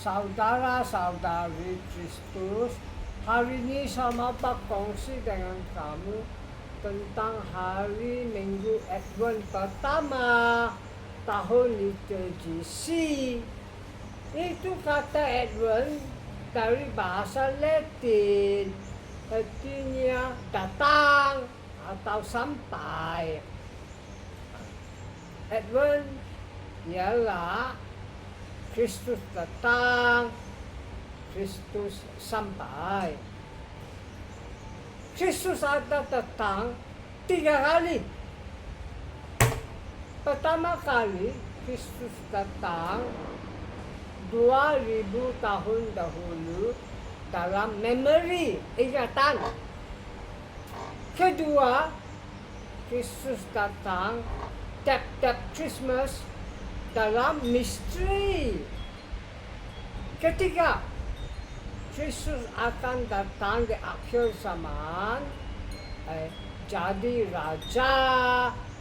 saudara-saudari Kristus, hari ini saya mau berkongsi dengan kamu tentang hari Minggu Advent pertama tahun liturgi C. Itu kata Advent dari bahasa Latin, artinya datang atau sampai. Advent ialah Kristus datang, Kristus sampai. Kristus ada datang 3 kali. Pertama kali Kristus datang 2000 tahun dahulu dalam memori, ingatan. Kedua, Kristus datang tiap-tiap Christmas dalam misteri. Ketiga, Kristus akan datang di akhir zaman, jadi Raja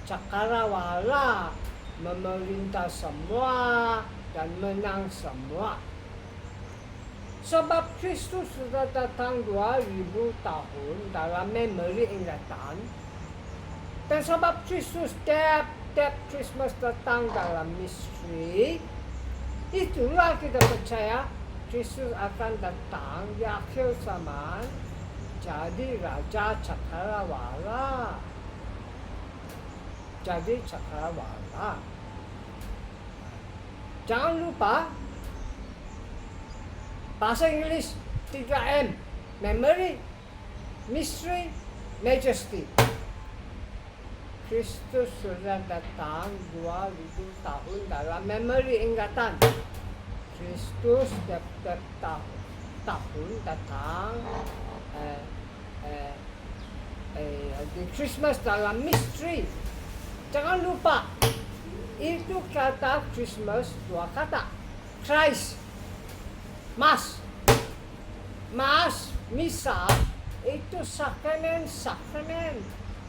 Cakrawala, memerintah semua dan menang semua. Sebab Kristus sudah datang 2000 tahun dalam memori ingatan, dan sebab Kristus tiap Christmas datang dalam misteri, itulah kita percaya Kristus akan datang di akhir zaman jadi Raja Cakrawala. Jadi Cakrawala. Jangan lupa bahasa Inggris 3M, memory, mystery, majesty. Kristus sudah datang 2000 tahun dalam memori ingatan. Kristus tiap tahun datang di Christmas dalam misteri. Jangan lupa, itu kata Christmas 2 kata. Christ, Mass, misa, itu sakramen.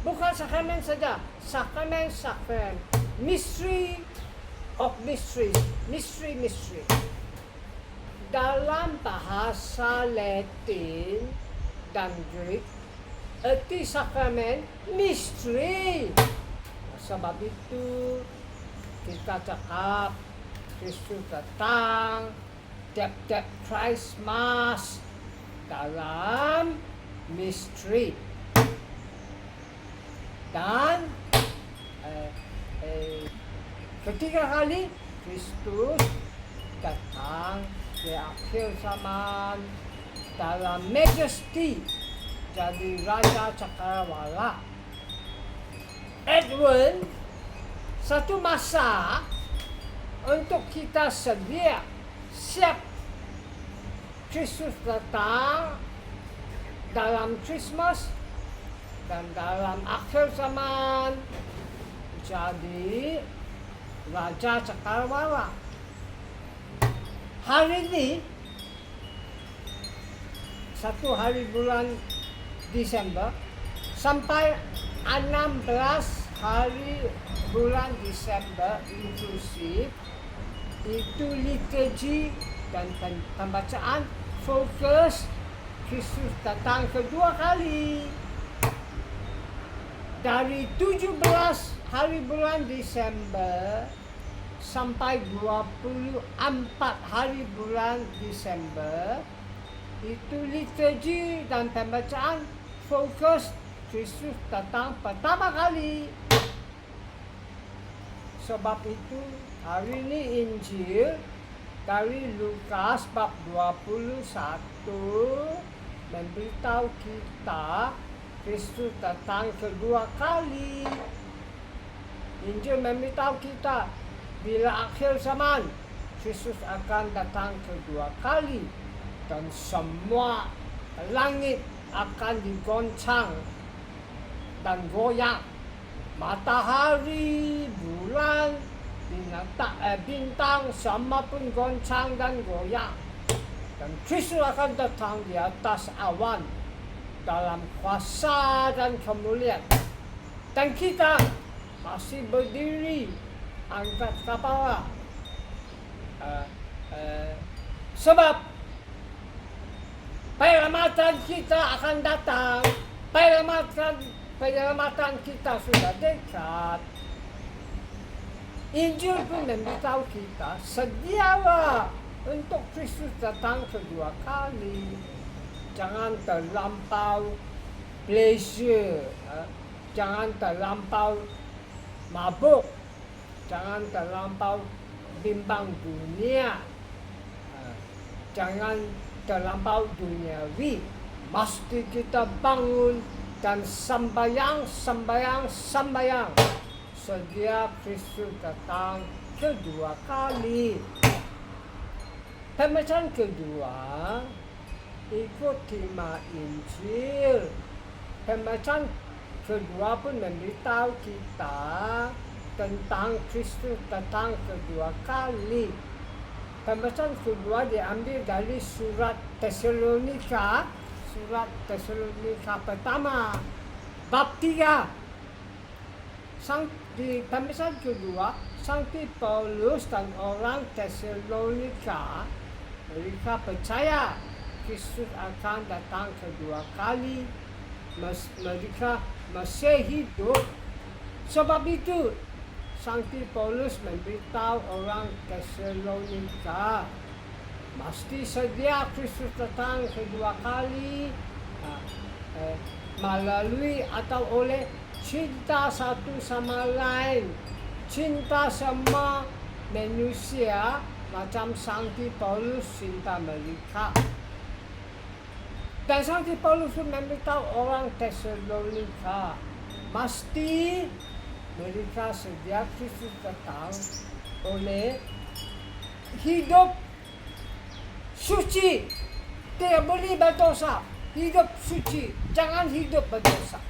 Bukan sakramen saja, sakramen. Mystery of mysteries, mystery. Dalam bahasa Latin dan Greek, arti sakramen mystery. Sebab itu kita cakap Kristus datang tiap-tiap Christmas dalam misteri. Dan ketiga kali Kristus datang di akhir zaman dalam majesty, jadi Raja Cakrawala. Advent satu masa untuk kita siap Kristus datang dalam Christmas dan dalam akhir zaman jadi Raja Cakrawala. Hari ini 1 hari bulan Desember sampai 16 hari bulan Desember inklusif, itu liturgi dan pembacaan fokus Kristus datang kedua kali. Dari 17 hari bulan Desember sampai 24 hari bulan Desember, itu liturgi dan pembacaan fokus Kristus datang pertama kali. Sebab itu hari ini Injil dari Lukas bab 21 memberitahu kita Kristus datang kedua kali. Injil memberitahu kita bila akhir zaman Kristus akan datang kedua kali dan semua langit akan digoncang dan goyang. Matahari, bulan, bintang semua pun goncang dan goyang. Dan Kristus akan datang di atas awan dalam kuasa dan kemuliaan. Dan kita masih berdiri angkat kepala Sebab penyelamatan kita akan datang, penyelamatan kita sudah dekat. Injil pun memberitahu kita, sedialah untuk Kristus datang kedua kali. Jangan terlampau pleasure, jangan terlampau mabuk, jangan terlampau bimbang dunia, jangan terlampau duniawi. Mesti kita bangun dan sembahyang. Sedia Kristus datang kedua kali. Pembacaan kedua ikut tema Injil. Pembacaan kedua pun memberitahu kita tentang Kristus datang kedua kali. Pembacaan kedua diambil dari surat Tesalonika pertama, bab 3. Di pembacaan kedua, Santi Paulus dan orang Tesalonika, mereka percaya Kristus akan datang kedua kali. Mereka masih hidup. Sebab itu Santi Paulus memberitahu orang Tesalonika, mesti sedia Kristus datang kedua kali melalui atau oleh cinta satu sama lain, cinta sama manusia macam Santi Paulus cinta mereka. Dan Santi Paulus pun memberitahu orang Tesalonika, mesti mereka sedia Kristus datang oleh hidup suci, tidak boleh berdosa, hidup suci, jangan hidup berdosa.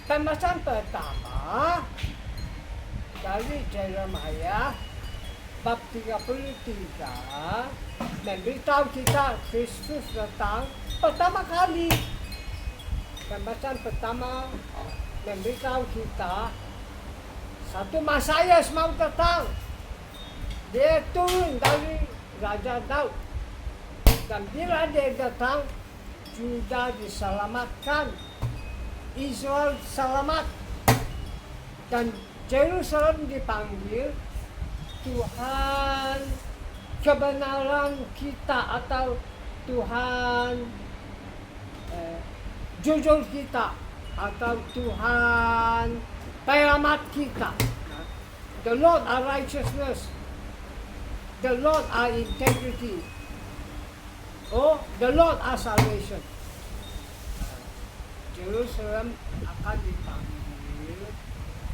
Pembacaan pertama dari Yeremia bab 33 memberitahu kita Kristus datang pertama kali. Pembacaan pertama memberitahu kita satu Masias mau datang. Dia turun dari Raja Daud, dan bila dia datang, Juda diselamatkan, Israel selamat, dan Yerusalem dipanggil Tuhan kebenaran kita, atau Tuhan jujur kita, atau Tuhan penyelamat kita. The Lord our righteousness, the Lord our integrity, the Lord our salvation. Jerusalem akan dipanggil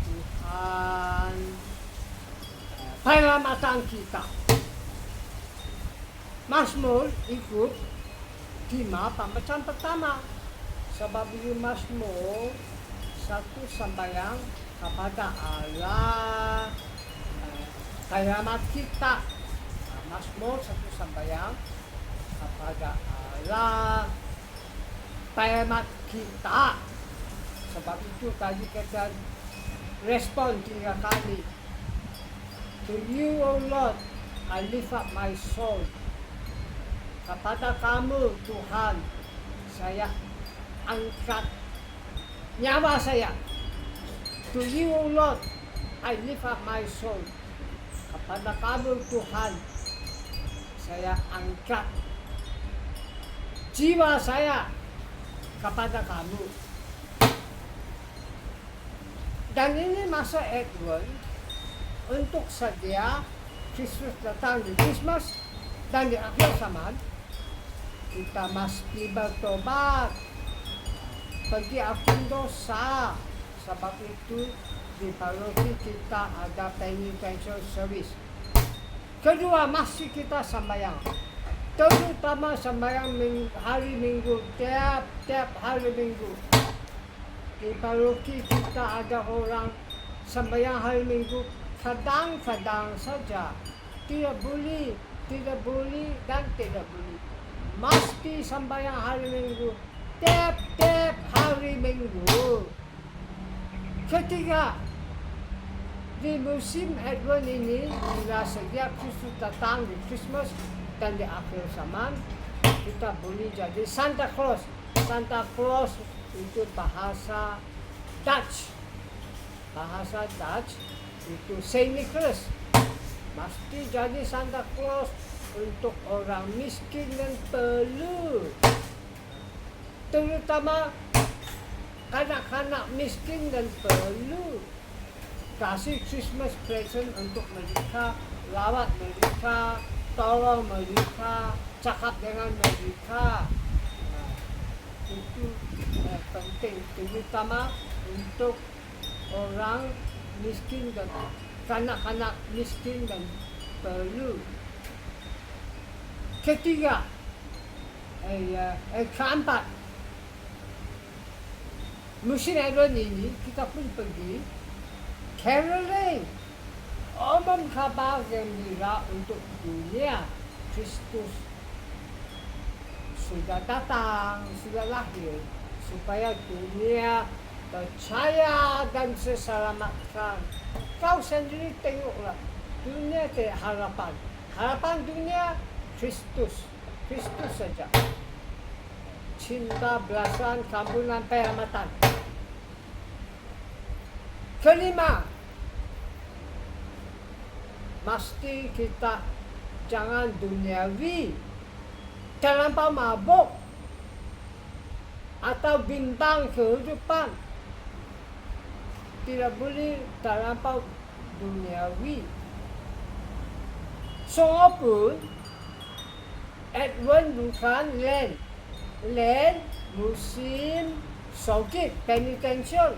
Tuhan penyelamatan kita. Mazmur ikut tema pembacaan pertama. Sebab itu Mazmur satu sembahyang kepada Allah penyelamatan kita. Mazmur satu sembahyang kepada Allah penyelamatan kita. Sebab itu tadi kita respon 3 kali. To you, O Lord, I lift up my soul. Kepada kamu, Tuhan, saya angkat nyawa saya. To you, O Lord, I lift up my soul. Kepada kamu, Tuhan, saya angkat jiwa saya kepada kamu. Dan ini masa Edward untuk sedia Kristus datang di Christmas dan di akhir zaman. Kita mesti bertobat, pergi akun dosa. Sebab itu di paroki kita ada penitential service. Kedua, masih kita sembahyang, terutama sembahyang hari Minggu, tiap hari Minggu. Di paroki kita ada orang sembahyang hari Minggu kadang-kadang saja. Tidak boleh dan tidak boleh. Mesti sembahyang hari Minggu, tiap hari Minggu. Ketiga, Di musim Advent ini, bila setiap Kristus datang di Christmas dan di akhir zaman, kita boleh jadi Santa Claus. Santa Claus itu bahasa Dutch. Bahasa Dutch itu Saint Nicholas. Mesti jadi Santa Claus untuk orang miskin dan perlu. Terutama kanak-kanak miskin dan perlu. Kasih Christmas present untuk mereka, rawat mereka, tolong mereka, cakap dengan mereka. Itu penting, terutama untuk orang miskin dan kanak-kanak miskin dan perlu. Ketiga, keempat, musim Advent ini kita pun pergi caroling, omong kabar gembira untuk dunia. Kristus sudah datang, sudah lahir, supaya dunia percaya dan seselamatkan. Kau sendiri tengoklah, dunia tidak harapan. Harapan dunia Kristus, Kristus saja. Cinta belasan kambunan penyelamatan. Kelima, mesti kita jangan duniawi, terlampau mabuk atau bimbang kehidupan. Tidak boleh terlampau duniawi. Soapun Advent bukan Lent. Lent musim Sogit penitential.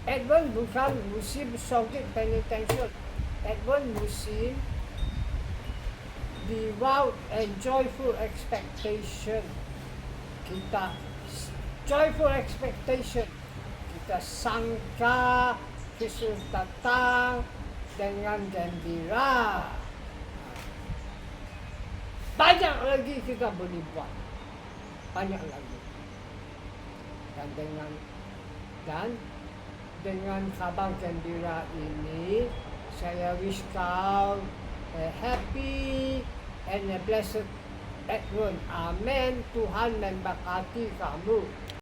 Advent bukan musim Sogit penitential. Advent musim devout and joyful expectation. Kita joyful expectation. Kita sangka Kristus datang dengan gembira. Banyak lagi kita boleh buat. Banyak lagi. Dan dengan kabar gembira ini, saya wish kau a happy and a blessed Advent. Amen. Tuhan memberkati kamu.